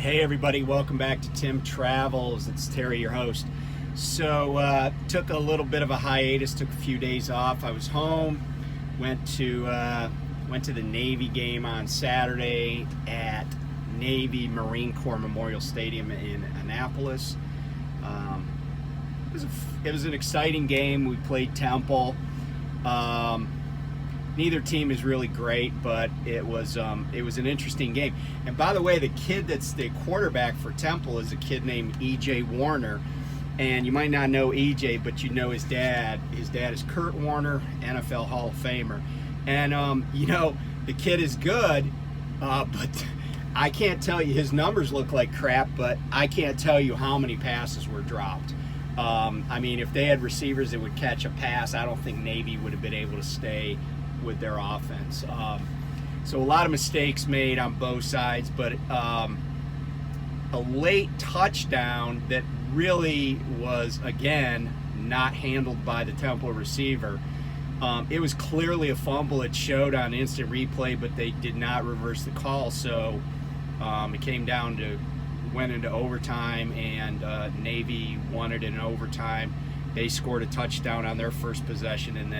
Hey everybody, welcome back to Tim Travels. It's Terry, your host. So took a little bit of a hiatus, took a few days off. I was home, went to the Navy game on Saturday at Navy Marine Corps Memorial Stadium in Annapolis. It was an exciting game. We played Temple. Neither team is really great, but it was an interesting game. And by the way, the kid that's the quarterback for Temple is a kid named E.J. Warner. And you might not know E.J., but you know his dad. His dad is Kurt Warner, NFL Hall of Famer. And, the kid is good, but I can't tell you. His numbers look like crap, but I can't tell you how many passes were dropped. If they had receivers that would catch a pass, I don't think Navy would have been able to stay with their offense. So a lot of mistakes made on both sides, but a late touchdown that really was, again, not handled by the Temple receiver. It was clearly a fumble. It showed on instant replay, but they did not reverse the call, so it came down to, went into overtime, and Navy won it in overtime. They scored a touchdown on their first possession, and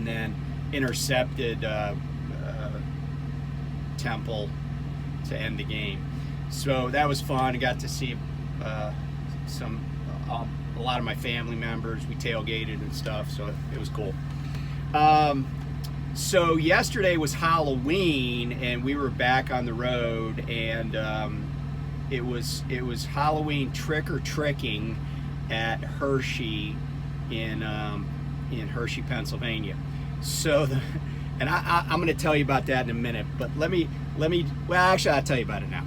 then intercepted Temple to end the game. So that was fun. I got to see a lot of my family members. We tailgated and stuff, so it was cool. So yesterday was Halloween, and we were back on the road, and it was Halloween trick-or-tricking at Hershey in Hershey, Pennsylvania. So, I'm going to tell you about that in a minute. But I'll tell you about it now.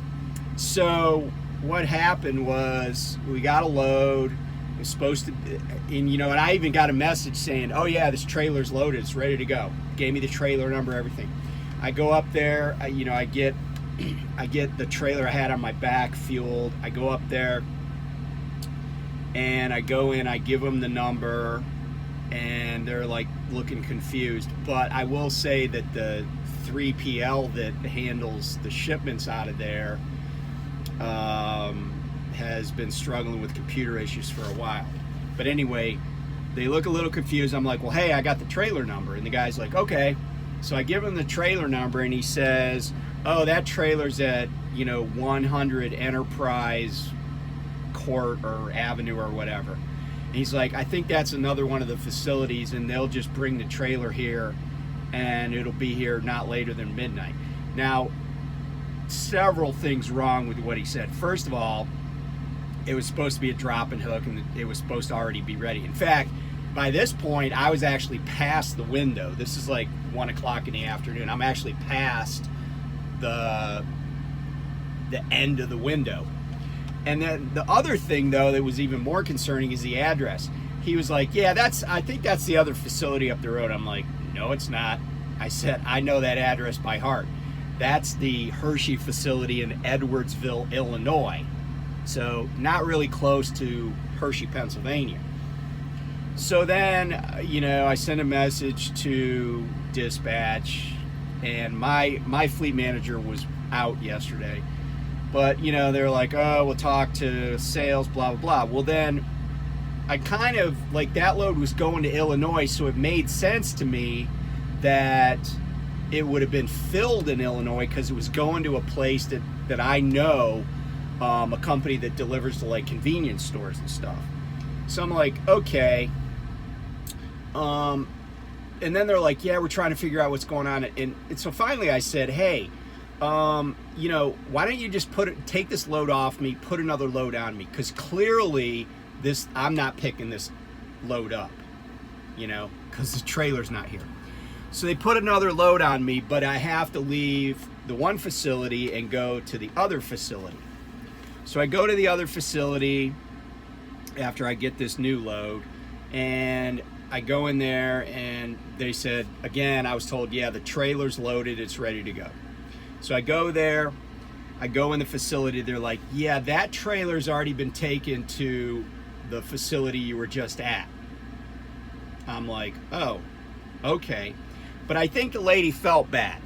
So, what happened was we got a load. It was supposed to, and I even got a message saying, "Oh yeah, this trailer's loaded. It's ready to go." Gave me the trailer number, everything. I go up there. I get the trailer I had on my back fueled. I go up there, and I go in. I give them the number. And they're like looking confused. But I will say that the 3PL that handles the shipments out of there has been struggling with computer issues for a while. But anyway, they look a little confused. I'm like, well, hey, I got the trailer number. And the guy's like, okay. So I give him the trailer number, and he says, oh, that trailer's at 100 Enterprise Court or Avenue or whatever. He's like, I think that's another one of the facilities, and they'll just bring the trailer here, and it'll be here not later than midnight. Now, several things wrong with what he said. First of all, it was supposed to be a drop and hook, and it was supposed to already be ready. In fact, by this point, I was actually past the window. This is like 1 o'clock in the afternoon. I'm actually past the end of the window. And then the other thing, though, that was even more concerning is the address. He was like, yeah, I think that's the other facility up the road. I'm like, no, it's not. I said, I know that address by heart. That's the Hershey facility in Edwardsville, Illinois. So not really close to Hershey, Pennsylvania. So then, I sent a message to dispatch, and my fleet manager was out yesterday. But, they're like, oh, we'll talk to sales, blah, blah, blah. Well, then I kind of, that load was going to Illinois, so it made sense to me that it would have been filled in Illinois because it was going to a place that I know, a company that delivers to, convenience stores and stuff. So I'm like, okay. And then they're like, yeah, we're trying to figure out what's going on. And so finally I said, hey, why don't you just take this load off me, put another load on me? Because clearly I'm not picking this load up, because the trailer's not here. So they put another load on me, but I have to leave the one facility and go to the other facility. So I go to the other facility after I get this new load, and I go in there, and they said, again, I was told, yeah, the trailer's loaded, it's ready to go. So I go there, I go in the facility, they're like, yeah, that trailer's already been taken to the facility you were just at. I'm like, oh, okay. But I think the lady felt bad.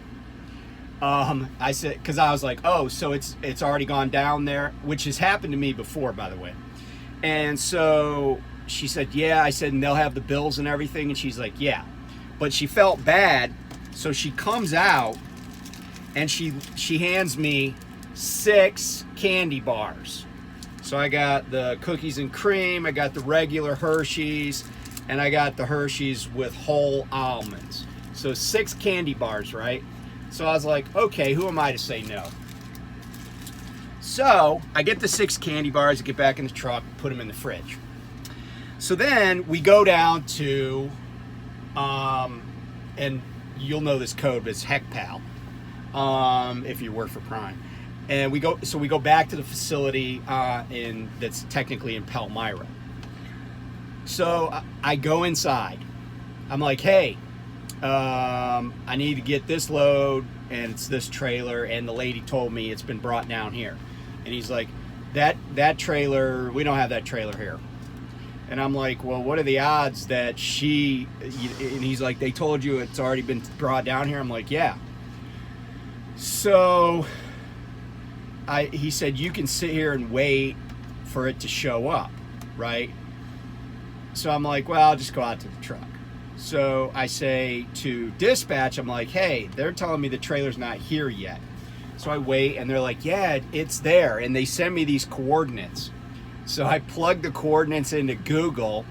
I said, because I was like, oh, so it's already gone down there, which has happened to me before, by the way. And so she said, yeah. I said, and they'll have the bills and everything. And she's like, yeah. But she felt bad, so she comes out and she hands me 6 candy bars. So I got the cookies and cream, I got the regular Hershey's, and I got the Hershey's with whole almonds. So 6 candy bars, right? So I was like, okay, who am I to say no? So I get the 6 candy bars, I get back in the truck, put them in the fridge. So then we go down to, and you'll know this code, but it's HECPAL, if you work for Prime. And we go back to the facility that's technically in Palmyra. So I go inside. I'm like, hey, I need to get this load, and it's this trailer, and the lady told me it's been brought down here. And he's like, that trailer, we don't have that trailer here. And I'm like, well, what are the odds that and he's like, they told you it's already been brought down here? I'm like, yeah. So he said, you can sit here and wait for it to show up, right? So I'm like, well, I'll just go out to the truck. So I say to dispatch, I'm like, hey, they're telling me the trailer's not here yet. So I wait, and they're like, yeah, it's there. And they send me these coordinates. So I plug the coordinates into Google,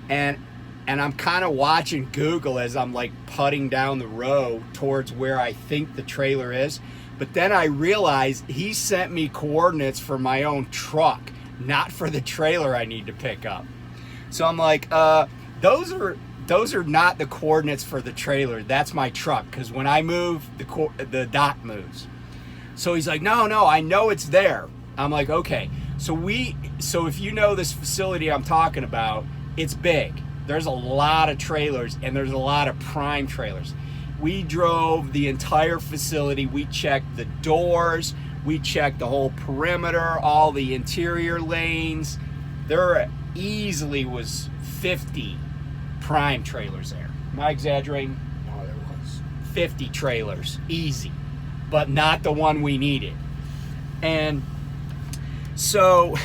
and I'm kind of watching Google as I'm like putting down the road towards where I think the trailer is. But then I realized he sent me coordinates for my own truck, not for the trailer I need to pick up. So I'm like, those are not the coordinates for the trailer. That's my truck, because when I move, the dock moves. So he's like, no, I know it's there. I'm like, okay. So if you know this facility I'm talking about, it's big. There's a lot of trailers, and there's a lot of Prime trailers. We drove the entire facility. We checked the doors. We checked the whole perimeter, all the interior lanes. There easily was 50 Prime trailers there. Am I exaggerating? No, there was 50 trailers, easy, but not the one we needed. And so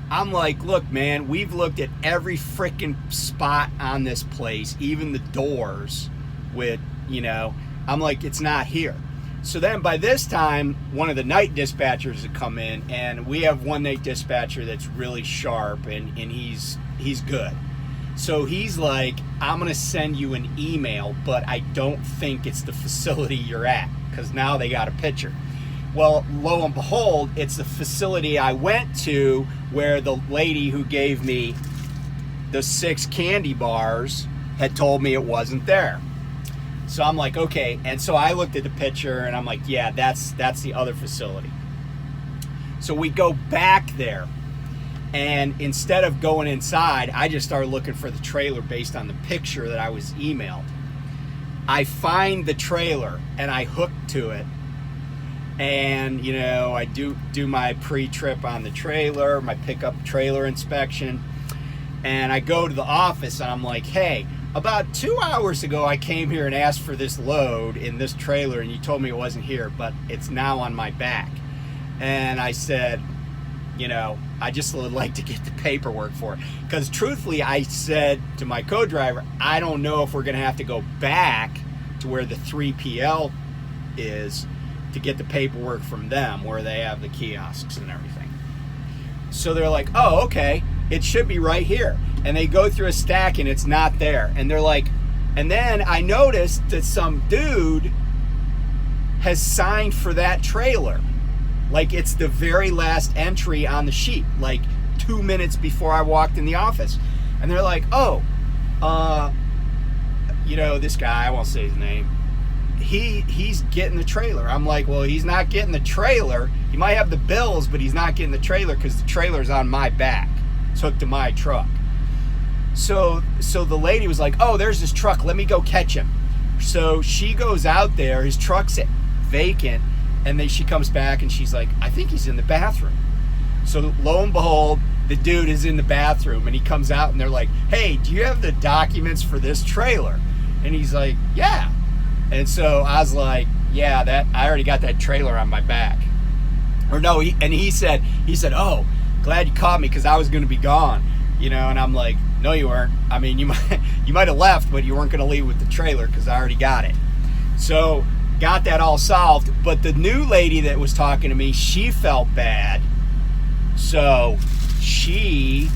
I'm like, look, man, we've looked at every freaking spot on this place, even the doors with, I'm like, it's not here. So then by this time, one of the night dispatchers had come in, and we have one night dispatcher that's really sharp, and he's good. So he's like, I'm going to send you an email, but I don't think it's the facility you're at, because now they got a picture. Well, lo and behold, it's the facility I went to where the lady who gave me the 6 candy bars had told me it wasn't there. So I'm like, okay. And so I looked at the picture, and I'm like, yeah, that's the other facility. So we go back there, and instead of going inside, I just started looking for the trailer based on the picture that I was emailed. I find the trailer, and I hook to it. And, I do my pre-trip on the trailer, my pickup trailer inspection. And I go to the office, and I'm like, hey, about 2 hours ago, I came here and asked for this load in this trailer, and you told me it wasn't here, but it's now on my back. And I said, I just would like to get the paperwork for it. Because truthfully, I said to my co-driver, I don't know if we're going to have to go back to where the 3PL is to get the paperwork from them, where they have the kiosks and everything. So they're like, oh, okay, it should be right here. And they go through a stack, and it's not there. And they're like, and then I noticed that some dude has signed for that trailer. Like, it's the very last entry on the sheet, like 2 minutes before I walked in the office. And they're like, oh, this guy, I won't say his name, he's getting the trailer. I'm like, well, he's not getting the trailer. He might have the bills, but he's not getting the trailer because the trailer's on my back. It's hooked to my truck. So the lady was like, oh, there's this truck. Let me go catch him. So she goes out there. His truck's vacant. And then she comes back, and she's like, I think he's in the bathroom. So lo and behold, the dude is in the bathroom, and he comes out, and they're like, hey, do you have the documents for this trailer? And he's like, yeah. And so I was like, yeah, that I already got that trailer on my back. Or no, he said, oh, glad you caught me because I was going to be gone, you know. And I'm like, no, you weren't. I mean, you might have left, but you weren't going to leave with the trailer because I already got it. So got that all solved. But the new lady that was talking to me, she felt bad, so she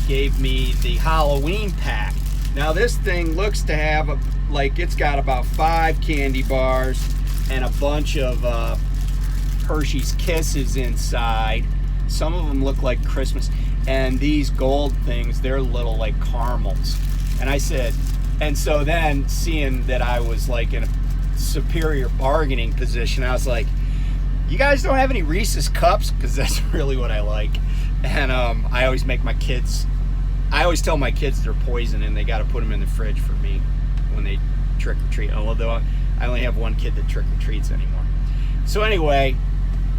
gave me the Halloween pack. Now this thing looks to have like it's got about 5 candy bars and a bunch of Hershey's Kisses inside. Some of them look like Christmas, and these gold things, they're little like caramels. And I said, and so then seeing that I was like in a superior bargaining position, I was like, you guys don't have any Reese's Cups? Because that's really what I like. And I always make my kids, I always tell my kids they're poison and they got to put them in the fridge for me when they trick or treat. Although I only have one kid that trick or treats anymore. So anyway,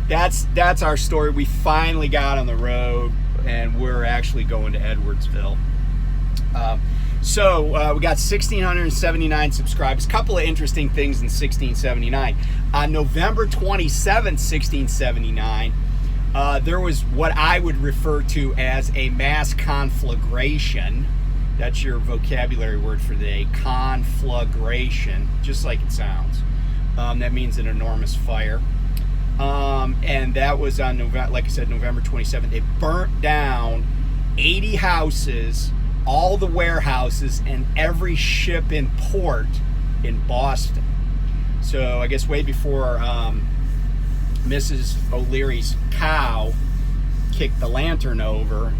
that's our story. We finally got on the road and we're actually going to Edwardsville. So we got 1,679 subscribers. Couple of interesting things in 1679. On November 27th, 1679, there was what I would refer to as a mass conflagration. That's your vocabulary word for the day, conflagration, just like it sounds. That means an enormous fire. And that was on November, like I said, November 27th. It burnt down 80 houses, all the warehouses, and every ship in port in Boston. So I guess way before Mrs. O'Leary's cow kicked the lantern over,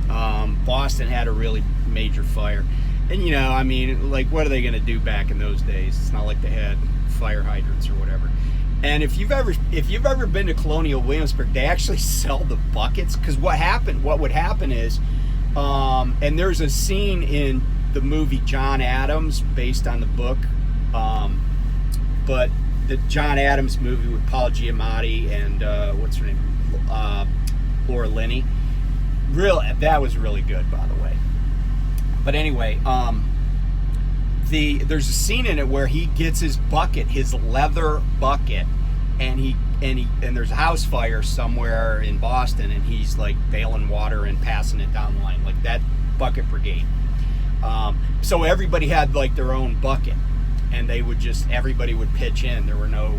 Boston had a really major fire. And you know, I mean, like, what are they going to do back in those days? It's not like they had fire hydrants or whatever. And if you've ever been to Colonial Williamsburg, they actually sell the buckets. Because what would happen is, and there's a scene in the movie John Adams based on the book, but the John Adams movie with Paul Giamatti and what's her name, Laura Linney. That was really good, by the way. But anyway, there's a scene in it where he gets his bucket, his leather bucket, and there's a house fire somewhere in Boston, and he's like bailing water and passing it down the line, like that bucket brigade. So everybody had like their own bucket, and everybody would pitch in. There were no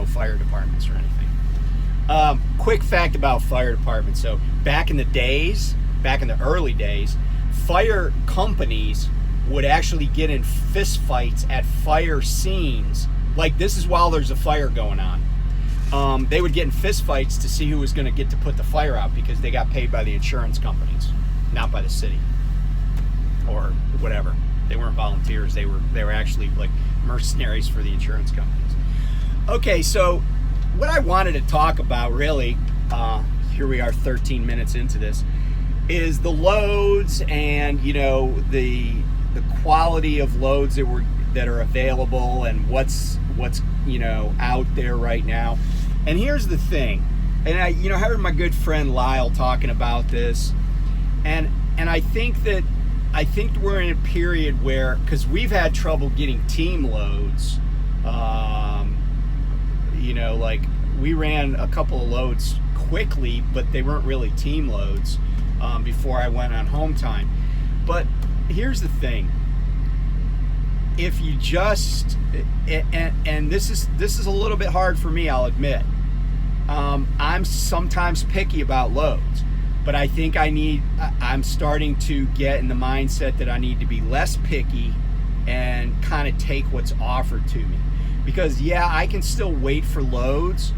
fire departments or anything. Quick fact about fire departments. So back in the early days, fire companies would actually get in fist fights at fire scenes. Like, this is while there's a fire going on. They would get in fist fights to see who was going to get to put the fire out, because they got paid by the insurance companies, not by the city or whatever. They weren't volunteers. They were actually like mercenaries for the insurance companies. Okay, so what I wanted to talk about, really, here we are 13 minutes into this, is the loads and, you know, the quality of loads that are available and what's you know out there right now. And here's the thing, and I heard my good friend Lyle talking about this, and I think we're in a period where, because we've had trouble getting team loads, you know, like we ran a couple of loads quickly, but they weren't really team loads before I went on home time. But here's the thing. If you just, and this is a little bit hard for me, I'll admit. I'm sometimes picky about loads, but I think I'm starting to get in the mindset that I need to be less picky and kind of take what's offered to me. Because yeah, I can still wait for loads,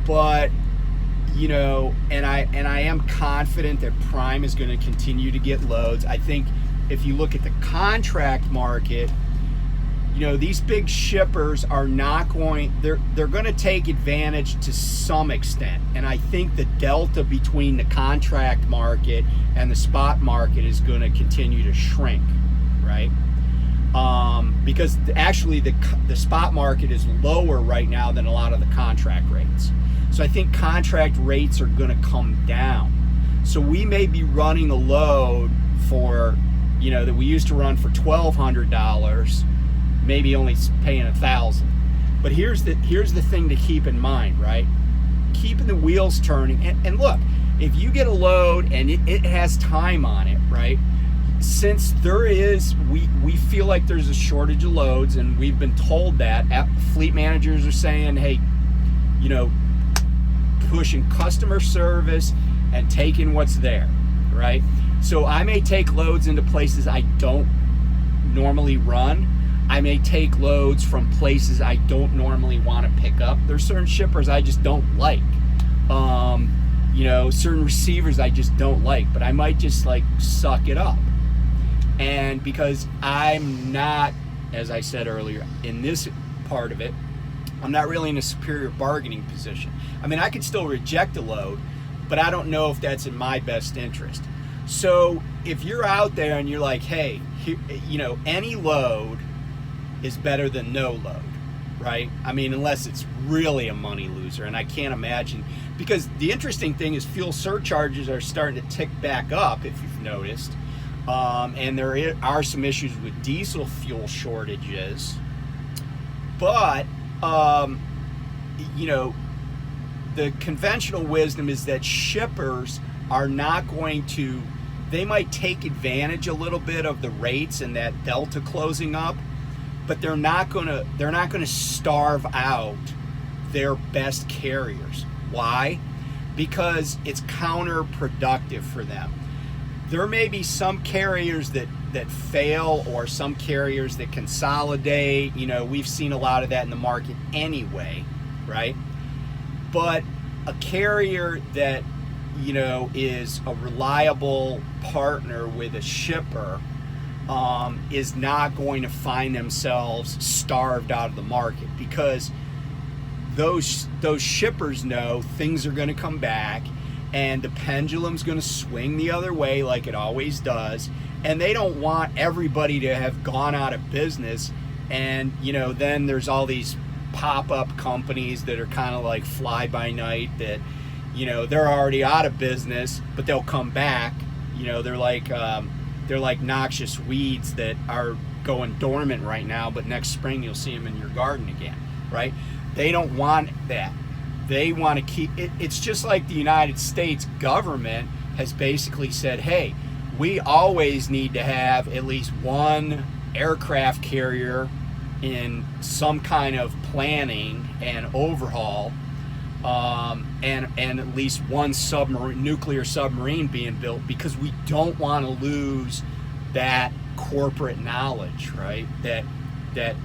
but you know, and I am confident that Prime is going to continue to get loads. I think if you look at the contract market, you know, these big shippers are not going, they're going to take advantage to some extent. And I think the delta between the contract market and the spot market is going to continue to shrink, right? Because actually the spot market is lower right now than a lot of the contract rates. So I think contract rates are going to come down. So we may be running a load for, you know, that we used to run for $1,200, maybe only paying $1,000. But here's the thing to keep in mind, right? Keeping the wheels turning. And look, if you get a load and it has time on it, right? Since we feel like there's a shortage of loads, and we've been told that, fleet managers are saying, hey, you know, pushing customer service and taking what's there, right? So I may take loads into places I don't normally run. I may take loads from places I don't normally want to pick up. There's certain shippers I just don't like. You know, certain receivers I just don't like, but I might just like suck it up. And because I'm not, as I said earlier, in this part of it, I'm not really in a superior bargaining position. I mean, I could still reject a load, but I don't know if that's in my best interest. So if you're out there and you're like, hey, you know, any load is better than no load, right? I mean, unless it's really a money loser, and I can't imagine, because the interesting thing is fuel surcharges are starting to tick back up, if you've noticed, and there are some issues with diesel fuel shortages, but you know, the conventional wisdom is that shippers are not going to, they might take advantage a little bit of the rates and that delta closing up, but they're not going to starve out their best carriers. Why? Because it's counterproductive for them. There may be some carriers that fail, or some carriers that consolidate. You know, we've seen a lot of that in the market anyway, right? But a carrier that, you know, is a reliable partner with a shipper is not going to find themselves starved out of the market, because those shippers know things are going to come back and the pendulum's going to swing the other way like it always does, and they don't want everybody to have gone out of business. And, you know, then there's all these pop-up companies that are kind of like fly-by-night that, you know, they're already out of business, but they'll come back. You know, they're like noxious weeds that are going dormant right now, but next spring you'll see them in your garden again, right? They don't want that. They want to keep it. It's just like the United States government has basically said, hey, we always need to have at least one aircraft carrier in some kind of planning and overhaul, and at least one nuclear submarine being built, because we don't want to lose that corporate knowledge, right? That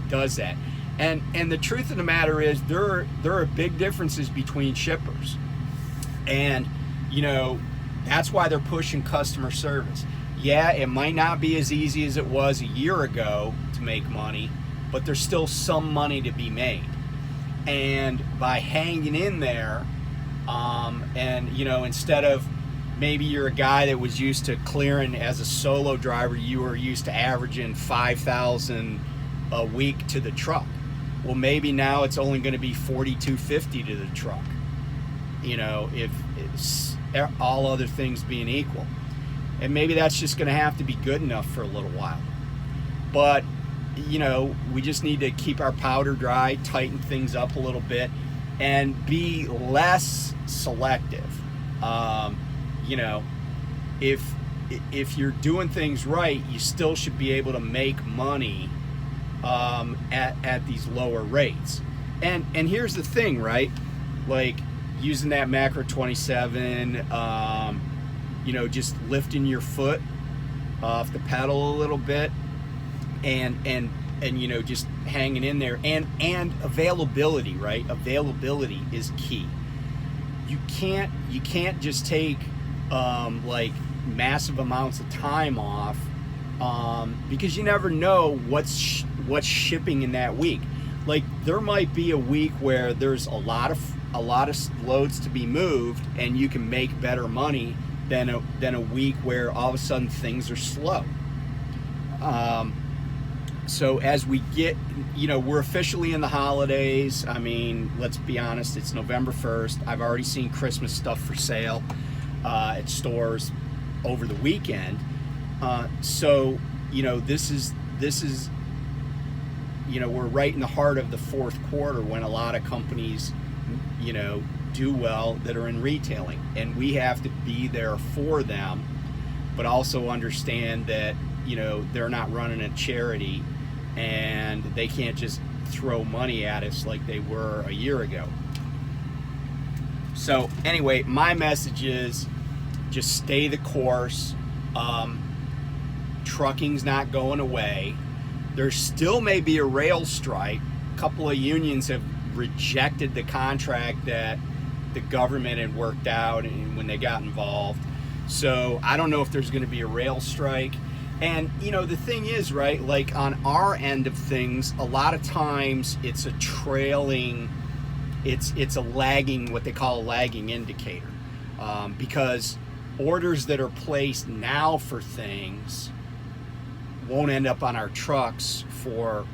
does that. And the truth of the matter is, there are big differences between shippers, and, you know, that's why they're pushing customer service. Yeah, it might not be as easy as it was a year ago to make money, but there's still some money to be made. And by hanging in there, and, you know, instead of, maybe you're a guy that was used to clearing as a solo driver, you were used to averaging 5,000 a week to the truck. Well, maybe now it's only going to be 4,250 to the truck, you know, if it's all other things being equal. And maybe that's just going to have to be good enough for a little while. But, you know, we just need to keep our powder dry, tighten things up a little bit, and be less selective. You know, if you're doing things right, you still should be able to make money at these lower rates. And here's the thing, right? Like, using that macro 27, you know, just lifting your foot off the pedal a little bit, and you know, just hanging in there, and availability, right? Availability is key. You can't just take like massive amounts of time off, because you never know what's shipping in that week. Like, there might be a week where there's a lot of loads to be moved, and you can make better money than a week where all of a sudden things are slow. So as we get, you know, we're officially in the holidays. I mean, let's be honest, it's November 1st. I've already seen Christmas stuff for sale at stores over the weekend. So, you know, this is, we're right in the heart of the fourth quarter when a lot of companies, do well that are in retailing, and we have to be there for them, but also understand that, they're not running a charity and they can't just throw money at us like they were a year ago. So anyway, my message is just stay the course. Trucking's not going away. There still may be a rail strike. A couple of unions have rejected the contract that the government had worked out and when they got involved. So I don't know if there's going to be a rail strike. And the thing is, right, like on our end of things, a lot of times it's a trailing, it's a lagging, what they call a lagging indicator, because orders that are placed now for things won't end up on our trucks for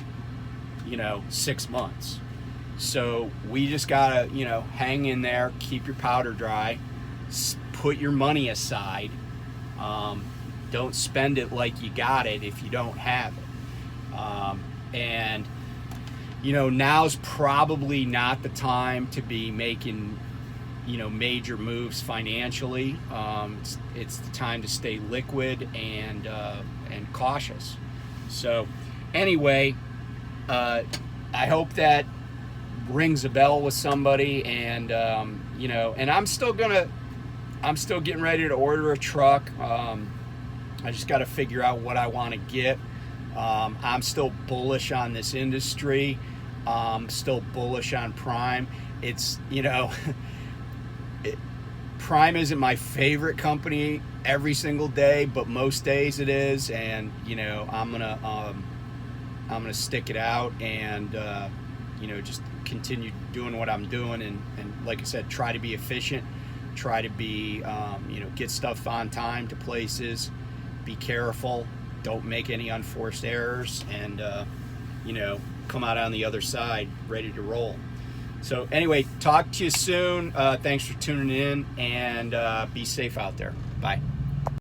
6 months. So we just gotta hang in there, keep your powder dry, put your money aside. Don't spend it like you got it if you don't have it. And now's probably not the time to be making major moves financially. It's the time to stay liquid and cautious. So anyway, I hope that rings a bell with somebody, and and I'm still getting ready to order a truck. I just got to figure out what I want to get. I'm still bullish on this industry. Still bullish on Prime. It's Prime isn't my favorite company every single day, but most days it is, and I'm gonna stick it out and just continue doing what I'm doing, and like I said, try to be efficient, try to be get stuff on time to places, be careful, don't make any unforced errors, and come out on the other side ready to roll. So anyway, talk to you soon. Thanks for tuning in, and be safe out there. Bye.